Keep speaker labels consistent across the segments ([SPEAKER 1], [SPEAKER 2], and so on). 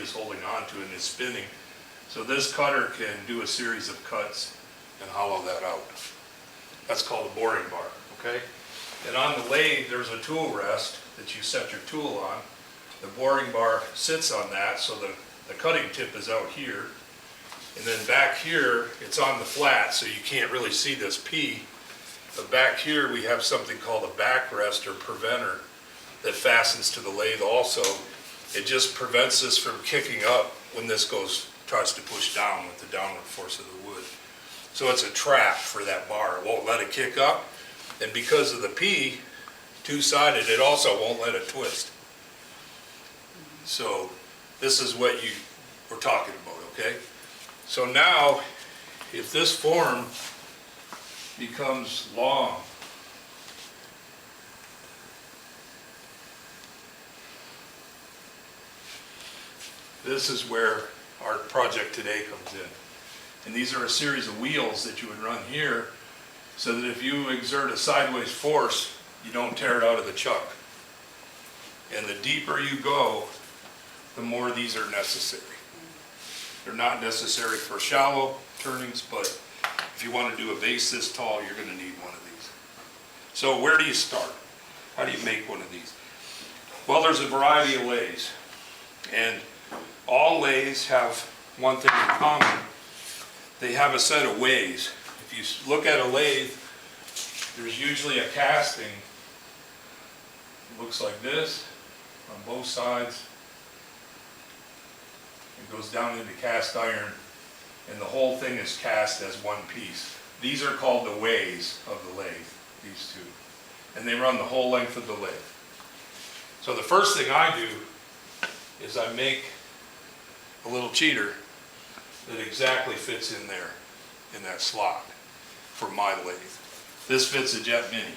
[SPEAKER 1] is holding on to it and is spinning. So this cutter can do a series of cuts and hollow that out. That's called a boring bar, okay? And on the lathe, there's a tool rest that you set your tool on. The boring bar sits on that, so the cutting tip is out here. And then back here, it's on the flat, so you can't really see this P. But back here, we have something called a backrest or preventer that fastens to the lathe also. It just prevents this from kicking up when this tries to push down with the downward force of the wood. So it's a trap for that bar. It won't let it kick up. And because of the P, two-sided, it also won't let it twist. So this is what you were talking about, okay? So now, if this form becomes long, this is where our project today comes in. And these are a series of wheels that you would run here so that if you exert a sideways force, you don't tear it out of the chuck. And the deeper you go, the more these are necessary. They're not necessary for shallow turnings, but if you want to do a base this tall, you're going to need one of these. So where do you start? How do you make one of these? Well, there's a variety of lathes. And all lathes have one thing in common. They have a set of ways. If you look at a lathe, there's usually a casting. It looks like this on both sides. It goes down into cast iron, and the whole thing is cast as one piece. These are called the ways of the lathe, these two. And they run the whole length of the lathe. So the first thing I do is I make a little cheater that exactly fits in there, in that slot for my lathe. This fits a Jet Mini.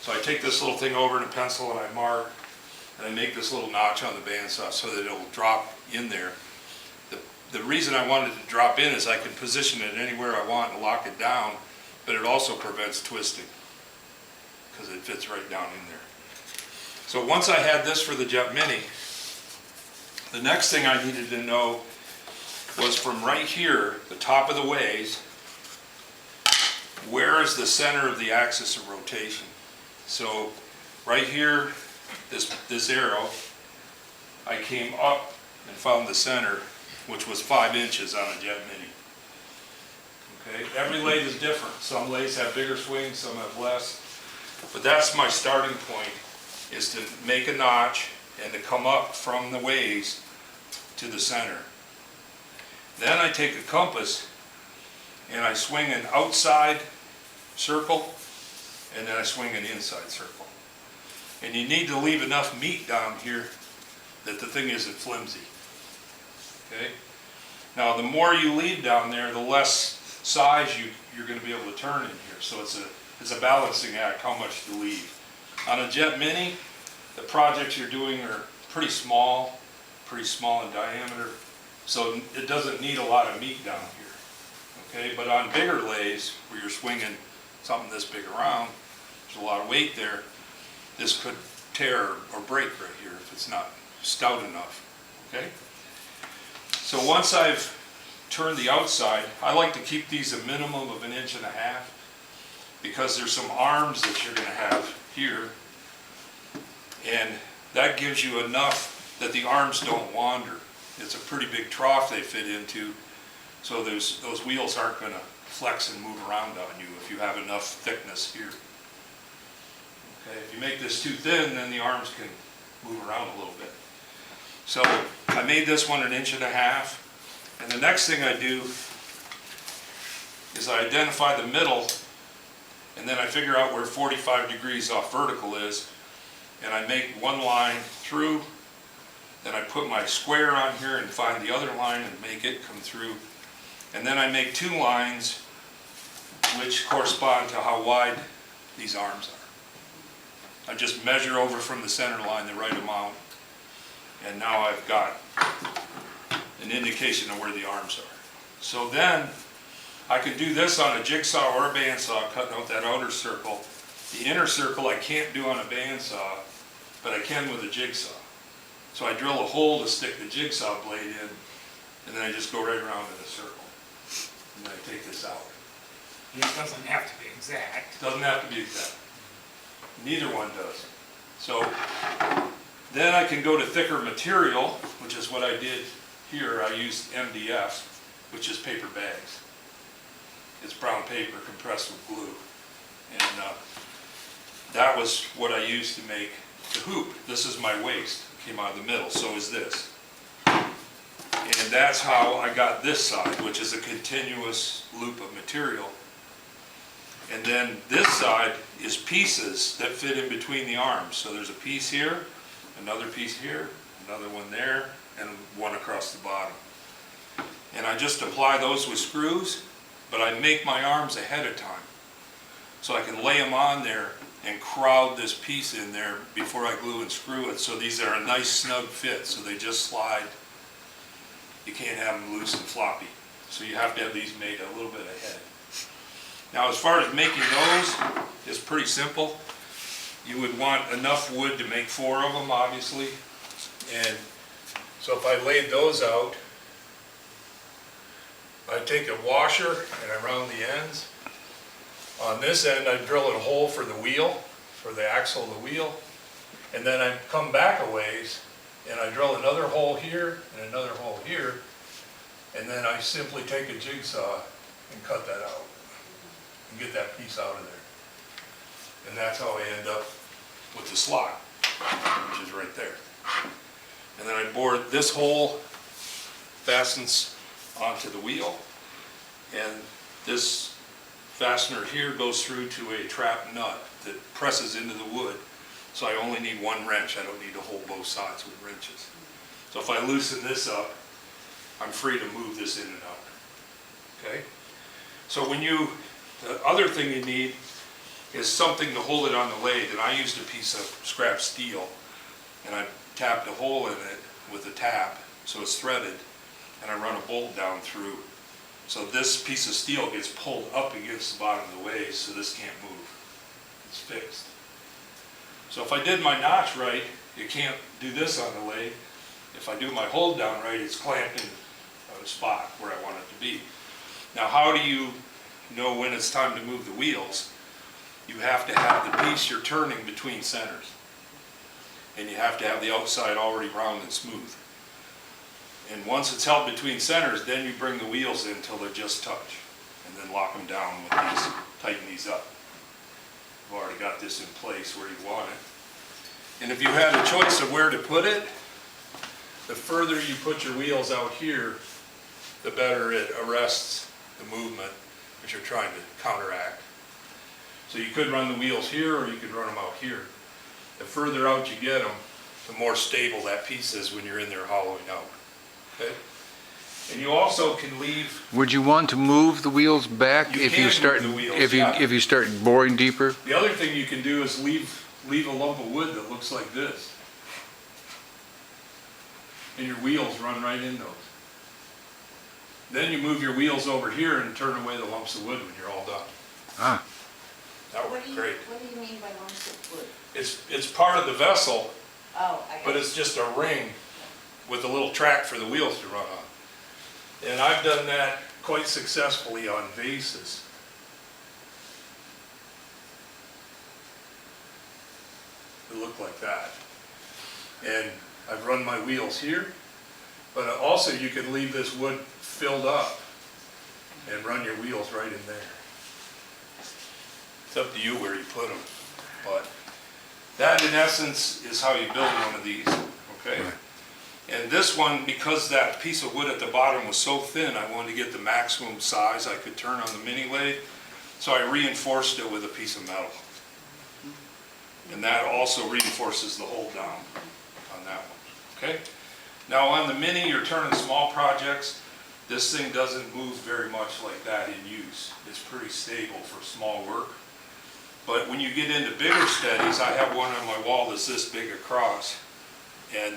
[SPEAKER 1] So I take this little thing over in a pencil and I mark, and I make this little notch on the bandsaw so that it'll drop in there. The reason I wanted it to drop in is I can position it anywhere I want and lock it down, but it also prevents twisting because it fits right down in there. So once I had this for the Jet Mini, the next thing I needed to know was from right here, the top of the ways, where is the center of the axis of rotation? So right here, this arrow, I came up and found the center, which was 5 inches on a Jet Mini. Okay, every lathe is different. Some lathes have bigger swings, some have less. But that's my starting point, is to make a notch and to come up from the ways to the center. Then I take a compass and I swing an outside circle and then I swing an inside circle. And you need to leave enough meat down here that the thing isn't flimsy. Okay? Now the more you leave down there, the less size you're going to be able to turn in here. So it's a balancing act how much to leave. On a Jet Mini, the projects you're doing are pretty small in diameter, so it doesn't need a lot of meat down here. Okay, but on bigger lathes where you're swinging something this big around, there's a lot of weight there. This could tear or break right here if it's not stout enough. Okay, so once I've turned the outside, I like to keep these a minimum of 1.5 inches because there's some arms that you're going to have here, and that gives you enough that the arms don't wander. It's a pretty big trough they fit into, so those wheels aren't going to flex and move around on you if you have enough thickness here. Okay, if you make this too thin, then the arms can move around a little bit. So I made this one 1.5 inches, and the next thing I do is I identify the middle, and then I figure out where 45 degrees off vertical is, and I make one line through. Then I put my square on here and find the other line and make it come through. And then I make 2 lines which correspond to how wide these arms are. I just measure over from the center line the right amount, and now I've got an indication of where the arms are. So then I could do this on a jigsaw or a bandsaw, cutting out that outer circle. The inner circle I can't do on a bandsaw, but I can with a jigsaw. So I drill a hole to stick the jigsaw blade in, and then I just go right around in a circle. And then I take this out.
[SPEAKER 2] It doesn't have to be exact.
[SPEAKER 1] Doesn't have to be exact. Neither one does. So then I can go to thicker material, which is what I did here. I used MDF, which is paper bags. It's brown paper compressed with glue. And that was what I used to make the hoop. This is my waist. It came out of the middle. So is this. And that's how I got this side, which is a continuous loop of material. And then this side is pieces that fit in between the arms. So there's a piece here, another piece here, another one there, and one across the bottom. And I just apply those with screws, but I make my arms ahead of time. So I can lay them on there and crowd this piece in there before I glue and screw it. So these are a nice snug fit, so they just slide. You can't have them loose and floppy. So you have to have these made a little bit ahead. Now as far as making those, it's pretty simple. You would want enough wood to make 4 of them, obviously. And so if I laid those out, I take a washer and I round the ends. On this end, I drill a hole for the wheel, for the axle of the wheel. And then I come back a ways and I drill another hole here and another hole here. And then I simply take a jigsaw and cut that out and get that piece out of there. And that's how I end up with the slot, which is right there. And then I bore this hole, fastens onto the wheel, and this fastener here goes through to a trap nut that presses into the wood. So I only need 1 wrench. I don't need to hold both sides with wrenches. So if I loosen this up, I'm free to move this in and out. Okay? So the other thing you need is something to hold it on the lathe, and I used a piece of scrap steel, and I tapped a hole in it with a tap, so it's threaded, and I run a bolt down through. So this piece of steel gets pulled up against the bottom of the lathe, so this can't move. It's fixed. So if I did my notch right, it can't do this on the lathe. If I do my hold down right, it's clamped in a spot where I want it to be. Now how do you know when it's time to move the wheels? You have to have the piece you're turning between centers. And you have to have the outside already round and smooth. And once it's held between centers, then you bring the wheels in until they just touch. And then lock them down with these, tighten these up. You've already got this in place where you want it. And if you had a choice of where to put it, the further you put your wheels out here, the better it arrests the movement that you're trying to counteract. So you could run the wheels here, or you could run them out here. The further out you get them, the more stable that piece is when you're in there hollowing out. Okay? And you also can leave.
[SPEAKER 3] Would you want to move the wheels back if you start if you start boring deeper?
[SPEAKER 1] The other thing you can do is leave a lump of wood that looks like this, and your wheels run right in those. Then you move your wheels over here and turn away the lumps of wood when you're all done.
[SPEAKER 3] Ah.
[SPEAKER 1] That works great.
[SPEAKER 4] What do you mean by lumps of wood?
[SPEAKER 1] It's part of the vessel,
[SPEAKER 4] Oh, I
[SPEAKER 1] but
[SPEAKER 4] got it.
[SPEAKER 1] it's just a ring with a little track for the wheels to run on. And I've done that quite successfully on vases. They look like that. And I've run my wheels here, but also you can leave this wood filled up and run your wheels right in there. It's up to you where you put them, but that in essence is how you build one of these, okay?
[SPEAKER 3] Right.
[SPEAKER 1] And this one, because that piece of wood at the bottom was so thin, I wanted to get the maximum size I could turn on the mini lathe, so I reinforced it with a piece of metal. And that also reinforces the hold down on that one, okay? Now on the mini, you're turning small projects. This thing doesn't move very much like that in use. It's pretty stable for small work. But when you get into bigger steadies, I have one on my wall that's this big across. And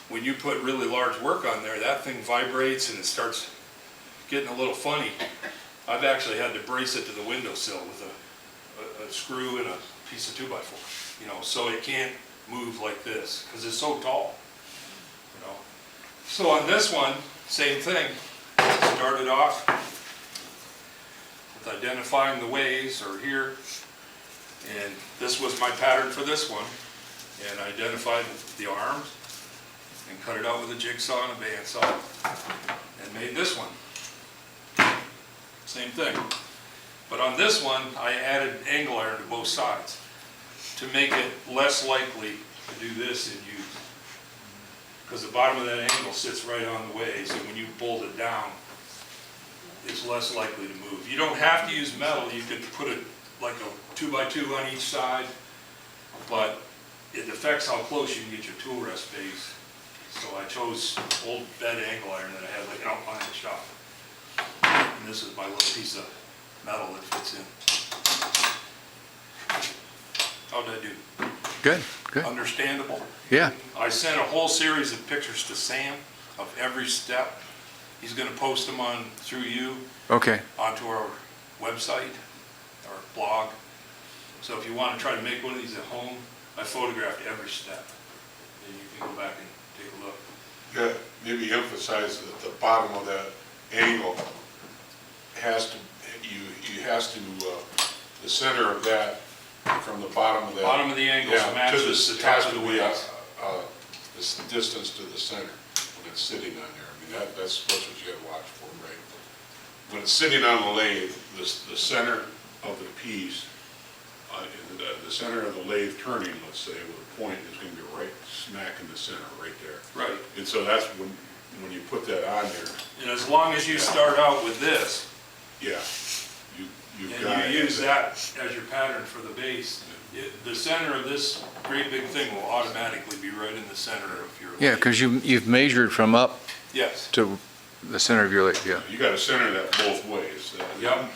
[SPEAKER 1] when you put really large work on there, that thing vibrates and it starts getting a little funny. I've actually had to brace it to the windowsill with a screw and a piece of 2x4, you know, so it can't move like this because it's so tall. So on this one, same thing. Started off with identifying the ways, or here, and this was my pattern for this one, and identified the arms and cut it out with a jigsaw and a bandsaw and made this one. Same thing. But on this one, I added angle iron to both sides to make it less likely to do this in use. Because the bottom of that angle sits right on the way, so when you bolt it down, it's less likely to move. You don't have to use metal. You could put it like a 2x2 on each side, but it affects how close you can get your tool rest base. So I chose old bed angle iron that I had like out behind the shop. And this is my little piece of metal that fits in. How'd I do?
[SPEAKER 3] Good, good.
[SPEAKER 1] Understandable?
[SPEAKER 3] Yeah,
[SPEAKER 1] I sent a whole series of pictures to Sam of every step. He's gonna post them on, through you,
[SPEAKER 3] okay.
[SPEAKER 1] onto our website, our blog. So if you want to try to make one of these at home, I photographed every step. And you can go back and take a look.
[SPEAKER 5] Yeah, maybe emphasize that the bottom of that angle has to, the center of that, from the bottom of that.
[SPEAKER 1] Bottom of the angle
[SPEAKER 5] Yeah,
[SPEAKER 1] matches the top of the wheels.
[SPEAKER 5] This distance to the center when it's sitting on there. I mean, that's what you gotta watch for, right? When it's sitting on the lathe, the center of the piece, the center of the lathe turning, let's say, with a point is gonna be right smack in the center, right there.
[SPEAKER 1] Right.
[SPEAKER 5] And so that's when you put that on there,
[SPEAKER 1] And as long as you start out with this,
[SPEAKER 5] yeah, you've
[SPEAKER 1] and
[SPEAKER 5] got.
[SPEAKER 1] you use that as your pattern for the base, the center of this great big thing will automatically be right in the center of your lathe.
[SPEAKER 3] Yeah, because you've measured from up
[SPEAKER 1] Yes.
[SPEAKER 3] to the center of your lathe, yeah.
[SPEAKER 5] You gotta center that both ways.
[SPEAKER 1] Yep.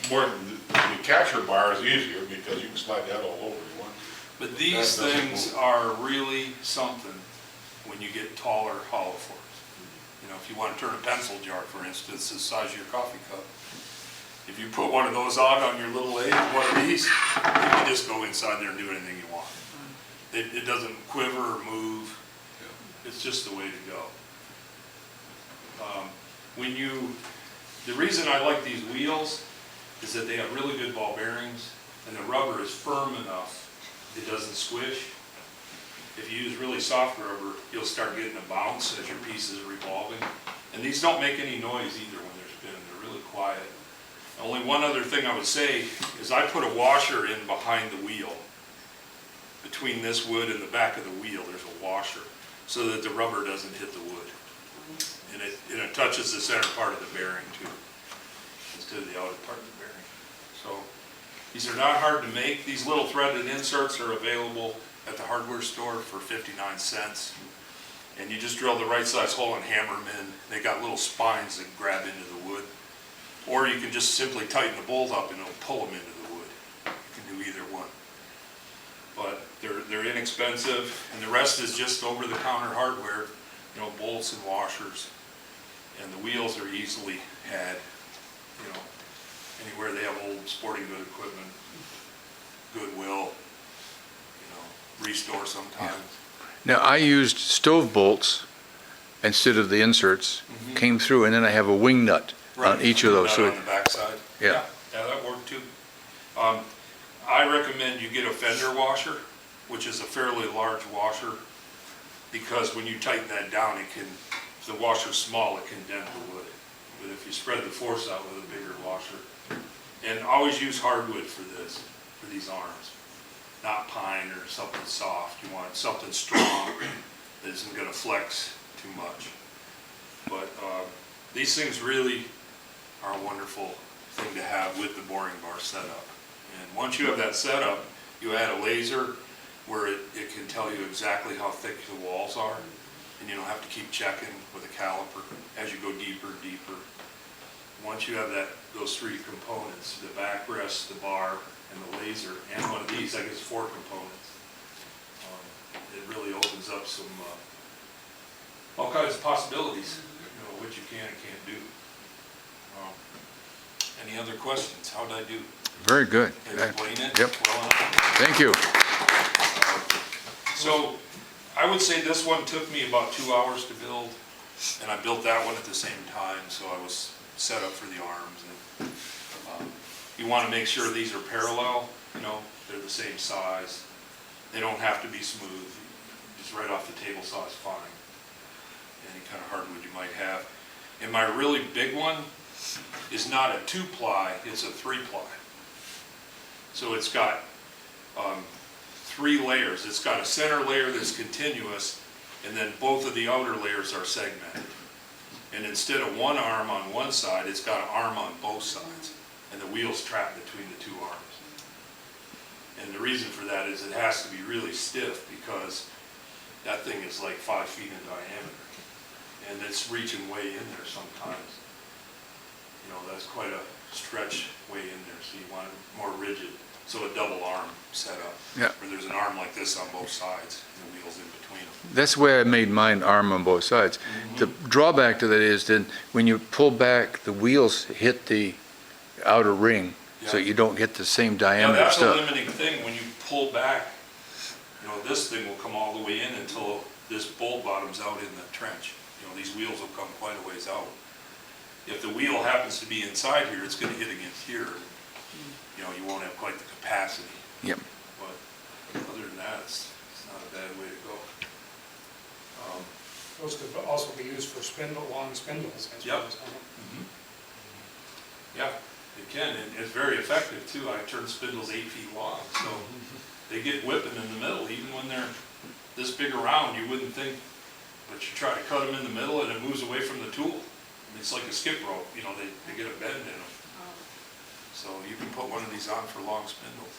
[SPEAKER 5] The catcher bar is easier because you can slide that all over you want.
[SPEAKER 1] But these
[SPEAKER 5] That doesn't
[SPEAKER 1] things
[SPEAKER 5] move.
[SPEAKER 1] are really something when you get taller hollow forks. You know, if you want to turn a pencil jar, for instance, the size of your coffee cup, if you put one of those on your little lathe, one of these, you can just go inside there and do anything you want. It doesn't quiver or move. It's just the way to go. The reason I like these wheels is that they have really good ball bearings, and the rubber is firm enough, it doesn't squish. If you use really soft rubber, you'll start getting a bounce as your piece is revolving. And these don't make any noise either when they're spinning, they're really quiet. Only one other thing I would say is I put a washer in behind the wheel. Between this wood and the back of the wheel, there's a washer, so that the rubber doesn't hit the wood. And it touches the center part of the bearing too, instead of the outer part of the bearing. So these are not hard to make. These little threaded inserts are available at the hardware store for 59 cents. And you just drill the right size hole and hammer them in. They got little spines that grab into the wood. Or you can just simply tighten the bolt up and it'll pull them into the wood. You can do either one. But they're inexpensive, and the rest is just over-the-counter hardware, you know, bolts and washers. And the wheels are easily had, you know, anywhere they have old sporting good equipment, Goodwill, you know, Restore sometimes.
[SPEAKER 3] Now, I used stove bolts instead of the inserts, came through, and then I have a wing nut on each of those.
[SPEAKER 1] Nut
[SPEAKER 3] So
[SPEAKER 1] on the backside.
[SPEAKER 3] Yeah.
[SPEAKER 1] Yeah, that worked too. I recommend you get a fender washer, which is a fairly large washer, because when you tighten that down, it can, if the washer's small, it can dent the wood. But if you spread the force out with a bigger washer, and always use hardwood for this, for these arms, not pine or something soft. You want something strong that isn't going to flex too much. But these things really are a wonderful thing to have with the boring bar setup. And once you have that setup, you add a laser where it can tell you exactly how thick the walls are, and you don't have to keep checking with a caliper as you go deeper and deeper. Once you have those three components, the backrest, the bar, and the laser, and one of these, I guess 4 components, it really opens up some all kinds of possibilities, you know, what you can and can't do. Any other questions? How'd I do?
[SPEAKER 3] very good.
[SPEAKER 1] Did I explain it
[SPEAKER 3] Yep.
[SPEAKER 1] well enough?
[SPEAKER 3] Thank you.
[SPEAKER 1] So I would say this one took me about 2 hours to build. And I built that one at the same time, so I was set up for the arms. And you want to make sure these are parallel, they're the same size. They don't have to be smooth. Just right off the table saw is fine. Any kind of hardwood you might have. And my really big one is not a 2-ply, it's a 3-ply. So it's got 3 layers. It's got a center layer that's continuous, and then both of the outer layers are segmented. And instead of one arm on one side, it's got an arm on both sides, and the wheel's trapped between the 2 arms. And the reason for that is it has to be really stiff, because that thing is like 5 feet in diameter, and it's reaching way in there sometimes. That's quite a stretch way in there, so you want it more rigid. So a double arm setup,
[SPEAKER 3] Yeah.
[SPEAKER 1] where there's an arm like this on both sides, and the wheels in between them.
[SPEAKER 3] That's the way I made mine, arm on both sides. The drawback to that is then when you pull back, the wheels hit the outer ring, so
[SPEAKER 1] Yeah.
[SPEAKER 3] you don't get the same
[SPEAKER 1] Now,
[SPEAKER 3] diameter
[SPEAKER 1] that's a
[SPEAKER 3] stuff.
[SPEAKER 1] limiting thing. When you pull back, this thing will come all the way in until this bolt bottom's out in the trench. These wheels will come quite a ways out. If the wheel happens to be inside here, it's going to hit against here. You won't have quite the capacity.
[SPEAKER 3] Yep.
[SPEAKER 1] But other than that, it's not a bad way to go.
[SPEAKER 2] Those could also be used for long spindles, I
[SPEAKER 1] Yep.
[SPEAKER 2] suppose.
[SPEAKER 1] Yeah, it can, and it's very effective too. I turn spindles 8 feet long, so they get whipping in the middle, even when they're this big around, you wouldn't think, but you try to cut them in the middle and it moves away from the tool. It's like a skip rope, they get a bend in them. So you can put one of these on for long spindles.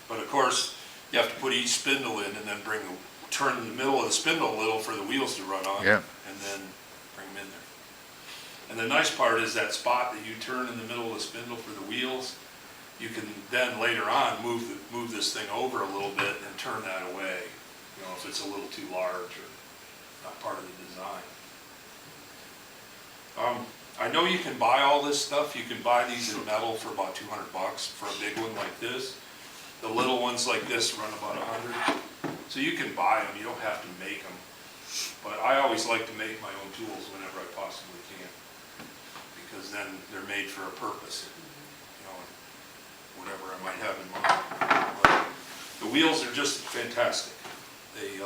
[SPEAKER 1] But of course, you have to put each spindle in and then turn the middle of the spindle a little for the wheels to run on.
[SPEAKER 3] Yeah.
[SPEAKER 1] And then bring them in there. And the nice part is that spot that you turn in the middle of the spindle for the wheels, you can then later on move this thing over a little bit and turn that away, if it's a little too large or not part of the design. I know you can buy all this stuff. You can buy these in metal for about $200 for a big one like this. The little ones like this run about $100. So you can buy them. You don't have to make them. But I always like to make my own tools whenever I possibly can, because then they're made for a purpose, whatever I might have in mind. But the wheels are just fantastic. They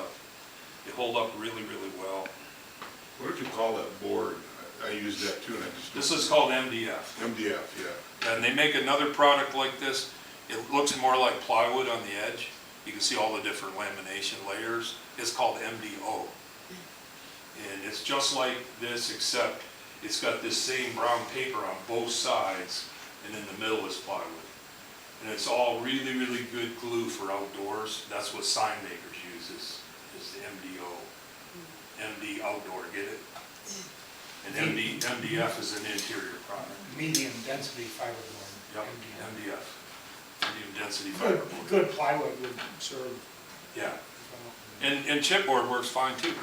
[SPEAKER 1] hold up really, really well.
[SPEAKER 5] What did you call that board? I used that too, and I just.
[SPEAKER 1] This is called MDF.
[SPEAKER 5] MDF, yeah.
[SPEAKER 1] And they make another product like this. It looks more like plywood on the edge. You can see all the different lamination layers. It's called MDO. And it's just like this, except it's got this same brown paper on both sides, and in the middle is plywood. And it's all really, really good glue for outdoors. That's what sign makers use, is the MDO. MD outdoor, get it? And MDF is an interior product.
[SPEAKER 2] Medium density fiberboard.
[SPEAKER 1] Yep, MDF, medium density
[SPEAKER 2] Good,
[SPEAKER 1] fiberboard.
[SPEAKER 2] good plywood would serve.
[SPEAKER 1] Yeah,
[SPEAKER 2] well.
[SPEAKER 1] and chipboard works fine too.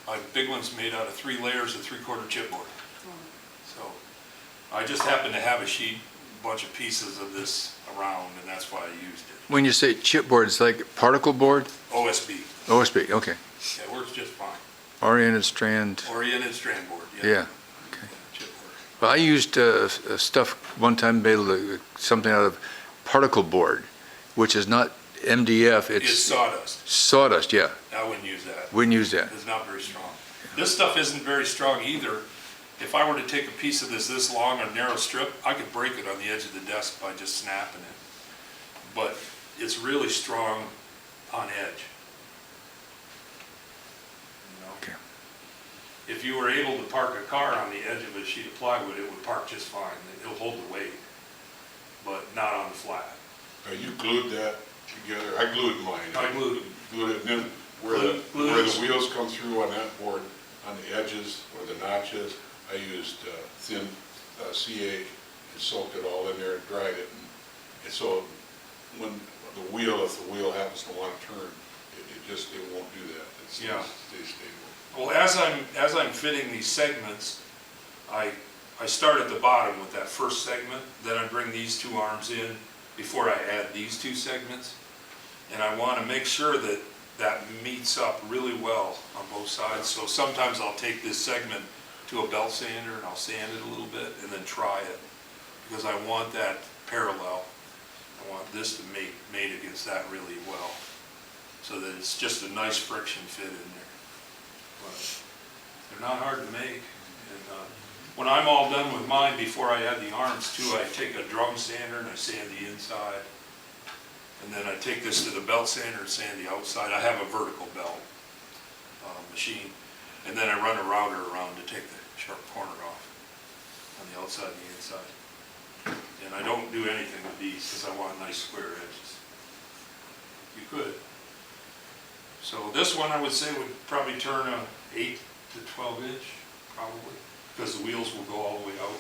[SPEAKER 1] My big one's made out of 3 layers of 3/4 chipboard. So I just happen to have a bunch of pieces of this around, and that's why I used it.
[SPEAKER 3] When you say chipboard, it's like particle board?
[SPEAKER 1] OSB,
[SPEAKER 3] OSB, okay.
[SPEAKER 1] yeah, it works just fine.
[SPEAKER 3] Oriented strand,
[SPEAKER 1] Oriented strand board, yeah.
[SPEAKER 3] yeah. Okay.
[SPEAKER 1] Chipboard.
[SPEAKER 3] Well, I used stuff one time made something out of particle board, which is not MDF,
[SPEAKER 1] It's
[SPEAKER 3] it's
[SPEAKER 1] sawdust.
[SPEAKER 3] sawdust, yeah.
[SPEAKER 1] I wouldn't use that.
[SPEAKER 3] Wouldn't use that.
[SPEAKER 1] It's not very strong. This stuff isn't very strong either. If I were to take a piece of this long or narrow strip, I could break it on the edge of the desk by just snapping it. But it's really strong on edge.
[SPEAKER 3] Okay.
[SPEAKER 1] If you were able to park a car on the edge of a sheet of plywood, it would park just fine. It'll hold the weight, but not on the flat.
[SPEAKER 5] You glued that together. I glued mine.
[SPEAKER 1] I glued
[SPEAKER 5] Glued it, and then where the wheels come through on that board, on the edges or the notches, I used thin CA and soaked it all in there and dried it. And so when if the wheel happens to want to turn, it won't do that. It stays,
[SPEAKER 1] Yeah.
[SPEAKER 5] stays stable.
[SPEAKER 1] Well, as I'm fitting these segments, I start at the bottom with that first segment, then I bring these 2 arms in before I add these 2 segments. And I want to make sure that that meets up really well on both sides. So sometimes I'll take this segment to a belt sander and I'll sand it a little bit and then try it, because I want that parallel. I want this to mate against that really well, so that it's just a nice friction fit in there. But they're not hard to make. And when I'm all done with mine, before I add the arms too, I take a drum sander and I sand the inside. And then I take this to the belt sander and sand the outside. I have a vertical belt machine. And then I run a router around to take the sharp corner off on the outside and the inside. And I don't do anything with these because I want nice square edges. You could. So this one I would say would probably turn a 8 to 12 inch, probably, because the wheels will go all the way out.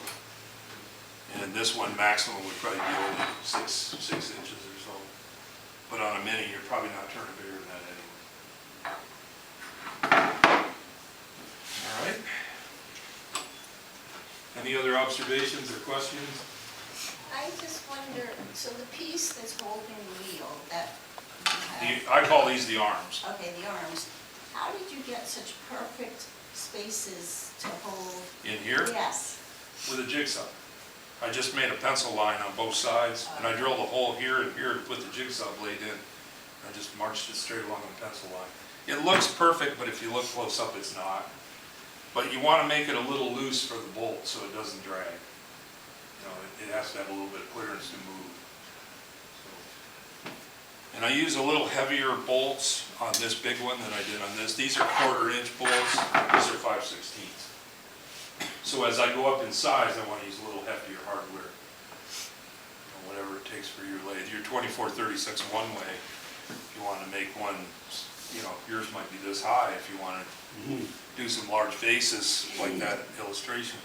[SPEAKER 1] And this one maximum would probably be only 6 inches or so. But on a Mini, you're probably not turning bigger than that anyway. All right. Any other observations or questions?
[SPEAKER 4] I just wonder, so the piece that's holding the wheel that you have,
[SPEAKER 1] I call these the arms.
[SPEAKER 4] okay, the arms, how did you get such perfect spaces to hold?
[SPEAKER 1] In here,
[SPEAKER 4] Yes.
[SPEAKER 1] with a jigsaw. I just made a pencil line on both sides, and I drilled a hole here and here to put the jigsaw blade in. I just marched it straight along the pencil line. It looks perfect, but if you look close up, it's not. But you want to make it a little loose for the bolt so it doesn't drag. You know, it has to have a little bit of clearance to move. So. And I use a little heavier bolts on this big one than I did on this. These are 1/4 inch bolts. These are 5/16. So as I go up in size, I want to use a little heftier hardware. Whatever it takes for your lathe. Your 2436 one way. If you want to make one, you know, yours might be this high if you want to do some large faces like that illustration.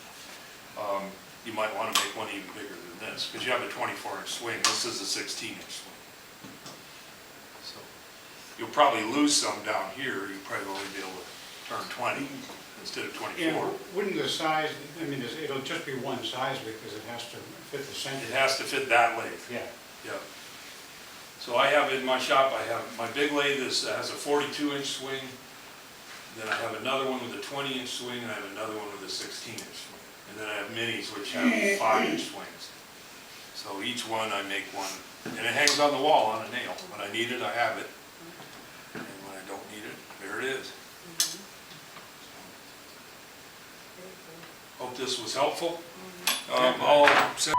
[SPEAKER 1] You might want to make one even bigger than this, because you have a 24-inch swing. This is a 16-inch swing. So you'll probably lose some down here. You'll probably only be able to turn 20 instead of 24.
[SPEAKER 2] Yeah, wouldn't the size, I mean, it'll just be one size because it has to fit the center.
[SPEAKER 1] It has to fit that lathe.
[SPEAKER 2] Yeah.
[SPEAKER 1] Yeah. So I have in my shop, I have, my big lathe has a 42-inch swing. Then I have another one with a 20-inch swing, and I have another one with a 16-inch swing. And then I have minis which have 5-inch swings. So each one I make one, and it hangs on the wall on a nail. When I need it, I have it. And when I don't need it, there it is. Hope this was helpful. I'll send